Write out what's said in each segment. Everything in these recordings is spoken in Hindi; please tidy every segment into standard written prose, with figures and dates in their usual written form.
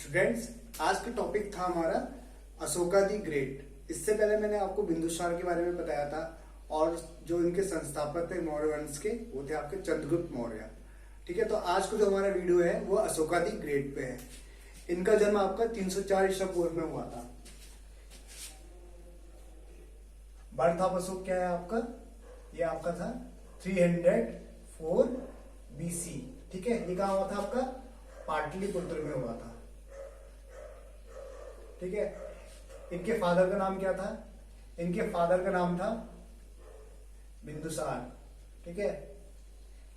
स्टूडेंट्स, आज का टॉपिक था हमारा अशोका दी ग्रेट। इससे पहले मैंने आपको बिंदुसार के बारे में बताया था और जो इनके संस्थापक थे मौर्य वंश के, वो थे आपके चंद्रगुप्त मौर्य। ठीक है, तो आज का जो हमारा वीडियो है वो अशोका दी ग्रेट पे है। इनका जन्म आपका 304 ईसा पूर्व में हुआ था। बर्थ ऑफ अशोक क्या है आपका? ये आपका था 304 BC। ठीक है, ये कहाँ हुआ था आपका? पाटलिपुत्र में हुआ था। ठीक है, इनके फादर का नाम क्या था? इनके फादर का नाम था बिंदुसार। ठीक है,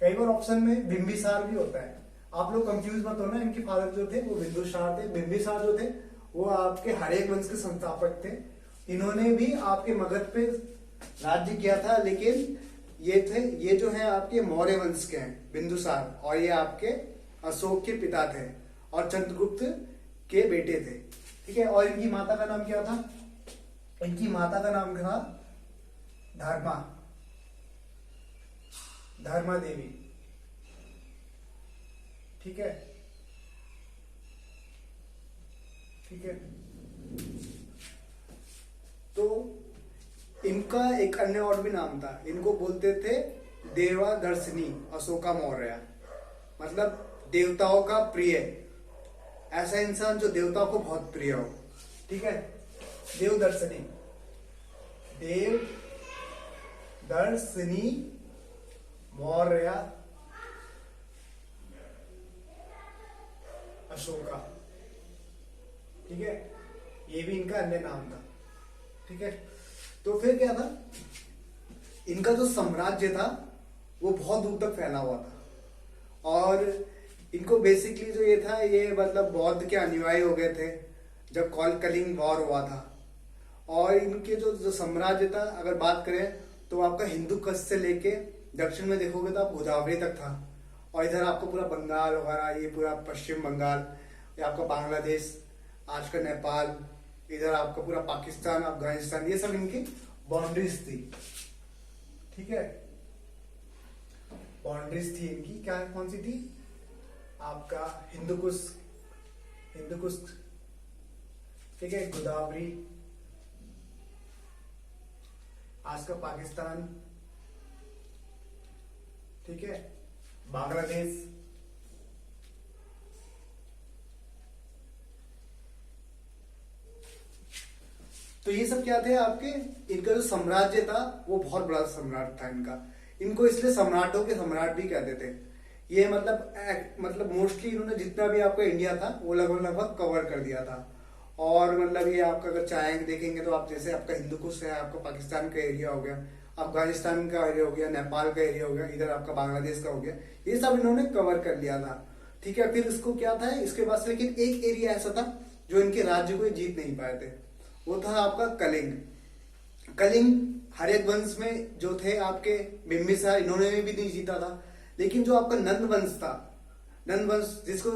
कई बार ऑप्शन में बिंबिसार भी होता है, आप लोग कंफ्यूज मत होना। इनके फादर जो थे वो बिंदुसार थे। बिंबिसार जो थे वो आपके हरेक वंश के संस्थापक थे। इन्होंने भी आपके मगध पे राज्य किया था, लेकिन ये जो है आपके मौर्य वंश के हैं बिंदुसार, और ये आपके अशोक के पिता थे और चंद्रगुप्त के बेटे थे। ठीक है, और इनकी माता का नाम क्या था? इनकी माता का नाम था धर्मा देवी। ठीक है, ठीक है। तो इनका एक अन्य और भी नाम था, इनको बोलते थे देवादर्शिनी अशोका मौर्य, मतलब देवताओं का प्रिय। ऐसा इंसान जो देवताओं को बहुत प्रिय हो। ठीक है, देवदर्शिनी मौर्य अशोका। ठीक है, ये भी इनका अन्य नाम था। ठीक है, तो फिर क्या था? इनका जो साम्राज्य था वो बहुत दूर तक फैला हुआ था, और इनको बेसिकली जो ये था, ये मतलब बौद्ध के अनुयायी हो गए थे जब कलिंग वॉर हुआ था। और इनके जो साम्राज्य था, अगर बात करें तो आपका हिंदू कश से लेके दक्षिण में देखोगे तो आप गोदावरी तक था, और इधर आपको पूरा बंगाल वगैरह, ये पूरा पश्चिम बंगाल, ये आपका बांग्लादेश, आज का नेपाल, इधर आपका पूरा पाकिस्तान, अफगानिस्तान, ये सब इनकी बाउंड्रीज थी। ठीक है, बाउंड्रीज थी इनकी। क्या कौन सी थी? आपका हिंदू कुश, ठीक है, गोदावरी, आज का पाकिस्तान, ठीक है, बांग्लादेश, तो ये सब क्या थे आपके? इनका जो साम्राज्य था वो बहुत बड़ा सम्राट था इनका। इनको इसलिए सम्राटों के सम्राट भी कहते थे। ये मतलब मोस्टली इन्होंने जितना भी आपका इंडिया था वो लगभग कवर कर दिया था। और मतलब ये आपका अगर चाहेंगे देखेंगे तो आप, जैसे आपका हिंदू कुश है, आपका पाकिस्तान का एरिया हो गया, अफगानिस्तान का एरिया हो गया, नेपाल का एरिया हो गया, इधर आपका बांग्लादेश का हो गया, ये सब इन्होंने कवर कर लिया था। ठीक है, फिर इसको क्या था इसके बाद से, लेकिन एक एरिया ऐसा था जो इनके राज्य को जीत नहीं पाए थे, वो था आपका कलिंग हरेक वंश में जो थे आपके बिंबिसार, इन्होंने भी नहीं जीता था। लेकिन जो आपका नंद वंश जिसको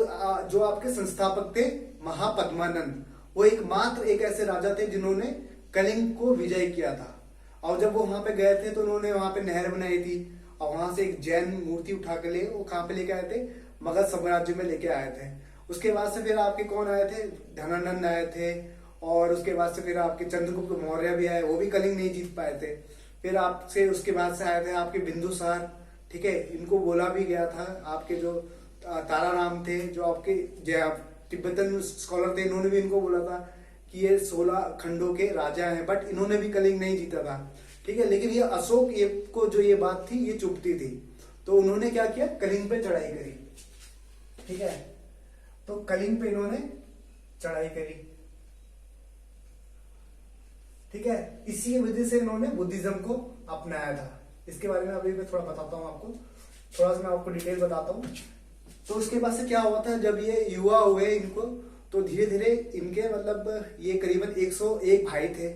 जो आपके संस्थापक थे महापद्मानंद, वो एकमात्र एक ऐसे राजा थे जिन्होंने कलिंग को विजय किया था। और जब वो वहां पे गए थे तो उन्होंने वहां पे नहर बनाई थी, और वहां से एक जैन मूर्ति उठा के वो कहां पे लेके आए थे? मगध साम्राज्य में लेके आए थे। उसके बाद से फिर आपके कौन आए थे? धनानंद आए थे, और उसके बाद से फिर आपके चंद्रगुप्त मौर्य भी आए, वो भी कलिंग नहीं जीत पाए थे। फिर आपसे उसके बाद से आए थे आपके बिंदुसार। ठीक है, इनको बोला भी गया था, आपके जो ताराराम थे, जो आपके तिब्बतन स्कॉलर थे, इन्होंने भी इनको बोला था कि ये 16 खंडों के राजा हैं, बट इन्होंने भी कलिंग नहीं जीता था। ठीक है, लेकिन ये अशोक को जो ये बात थी ये चुभती थी, तो उन्होंने क्या किया? कलिंग पे चढ़ाई करी। ठीक है, तो कलिंग पे इन्होंने चढ़ाई करी। ठीक है, इसी वजह से इन्होंने बुद्धिज्म को अपनाया था। इसके बारे में अभी मैं थोड़ा बताता हूँ आपको, थोड़ा सा मैं आपको डिटेल बताता हूँ। तो उसके बाद से क्या हुआ था, जब ये युवा हुए इनको, तो धीरे धीरे इनके मतलब ये करीबन 101 भाई थे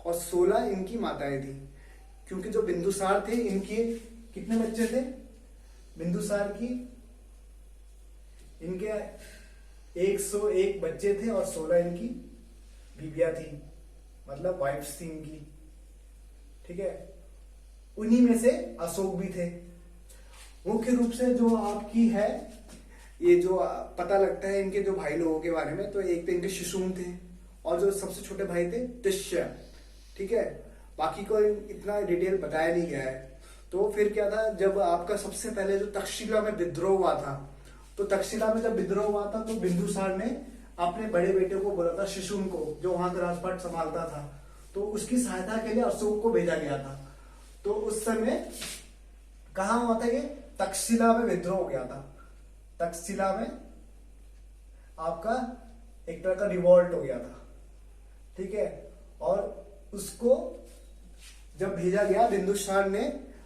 और 16 इनकी माताएं थी। क्योंकि जो बिंदुसार थे, इनके कितने बच्चे थे बिंदुसार की? इनके 101 बच्चे थे और 16 इनकी बीबियां थी, मतलब वाइफ्स थी इनकी। ठीक है, उन्हीं में से अशोक भी थे। मुख्य रूप से जो आपकी है ये जो पता लगता है इनके जो भाई लोगों के बारे में, तो एक तो इनके शिशुम थे और जो सबसे छोटे भाई थे तिष्य, ठीक है। बाकी को इतना डिटेल बताया नहीं गया है। तो फिर क्या था, जब आपका सबसे पहले जो तक्षशिला में विद्रोह हुआ था, तो तक्षशिला में जब विद्रोह हुआ था तो बिंदुसार ने अपने बड़े बेटे को बोला था, शिशुम को, जो वहां का राजपाट संभालता था, तो उसकी सहायता के लिए अशोक को भेजा गया था। तो उस समय कहा हुआ था, ये तक्षशिला में विद्रोह हो गया था। तक्षशिला में आपका एक तरह का रिवॉल्ट हो गया था, ठीक है। और उसको जब भेजा गया, बिंदुसार ने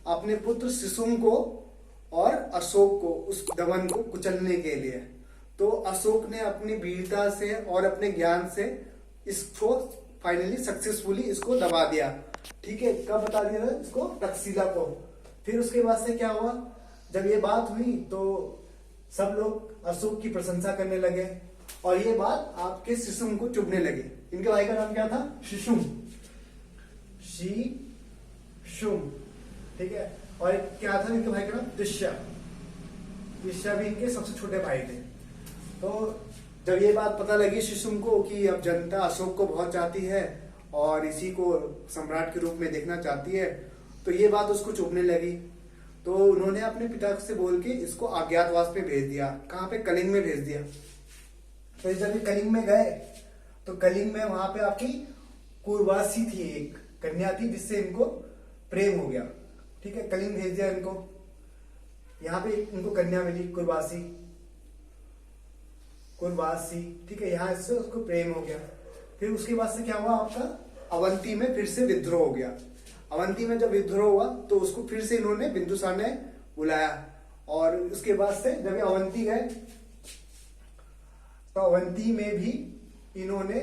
अपने पुत्र शिशुम को और अशोक को, उस दमन को कुचलने के लिए, तो अशोक ने अपनी वीरता से और अपने ज्ञान से इसको फाइनली सक्सेसफुली इसको दबा दिया, ठीक है। कब बता दिया था इसको? तक्षशिला को। फिर उसके बाद से क्या हुआ, जब ये बात हुई तो सब लोग अशोक की प्रशंसा करने लगे और ये बात आपके शिशुम को चुभने लगी। इनके भाई का नाम क्या था? शिशुम, शिशुम, ठीक है। और क्या था इनके भाई का नाम? तिष्या। तिष्या भी इनके सबसे छोटे भाई थे। तो जब ये बात पता लगी शिशुम को कि अब जनता अशोक को बहुत चाहती है और इसी को सम्राट के रूप में देखना चाहती है, तो ये बात उसको चुभने लगी। तो उन्होंने अपने पिता से बोल के इसको अज्ञातवास में भेज दिया। कहाँ पे? कलिंग में भेज दिया। तो जब ये कलिंग में गए तो कलिंग में वहां पे आपकी कुर्वासी थी, एक कन्या थी जिससे इनको प्रेम हो गया, ठीक है। कलिंग भेज दिया इनको, यहाँ पे इनको कन्या मिली कुर्वासी, कुर्वासी, ठीक है। यहाँ इससे उसको प्रेम हो गया। फिर उसके बाद से क्या हुआ, आपका अवंती में फिर से विद्रोह हो गया। अवंती में जब विद्रोह हुआ तो उसको फिर से इन्होंने, बिंदुसार ने बुलाया। और उसके बाद से जब ये अवंती गए तो अवंती में भी इन्होंने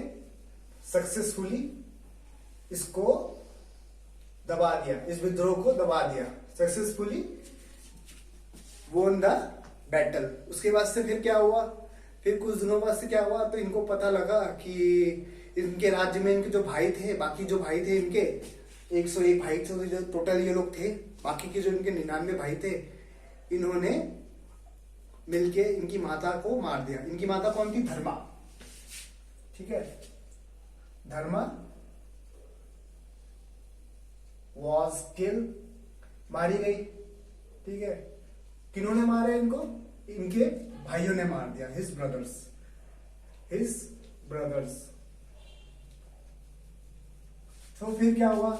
सक्सेसफुली इसको दबा दिया, इस विद्रोह को दबा दिया, सक्सेसफुली वोन द बैटल। उसके बाद से फिर क्या हुआ, फिर कुछ दिनों बाद से क्या हुआ, तो इनको पता लगा कि इनके राज्य में इनके जो भाई थे, बाकी जो भाई थे इनके 101 भाई थे, जो टोटल ये लोग थे, बाकी के जो इनके 99 भाई थे, इन्होंने मिलके इनकी माता को मार दिया। इनकी माता कौन थी? धर्मा, ठीक है। धर्मा वॉज किल, मारी गई, ठीक है। किन्होंने मारा इनको? इनके भाइयों ने मार दिया, हिज ब्रदर्स, हिज ब्रदर्स। तो फिर क्या हुआ,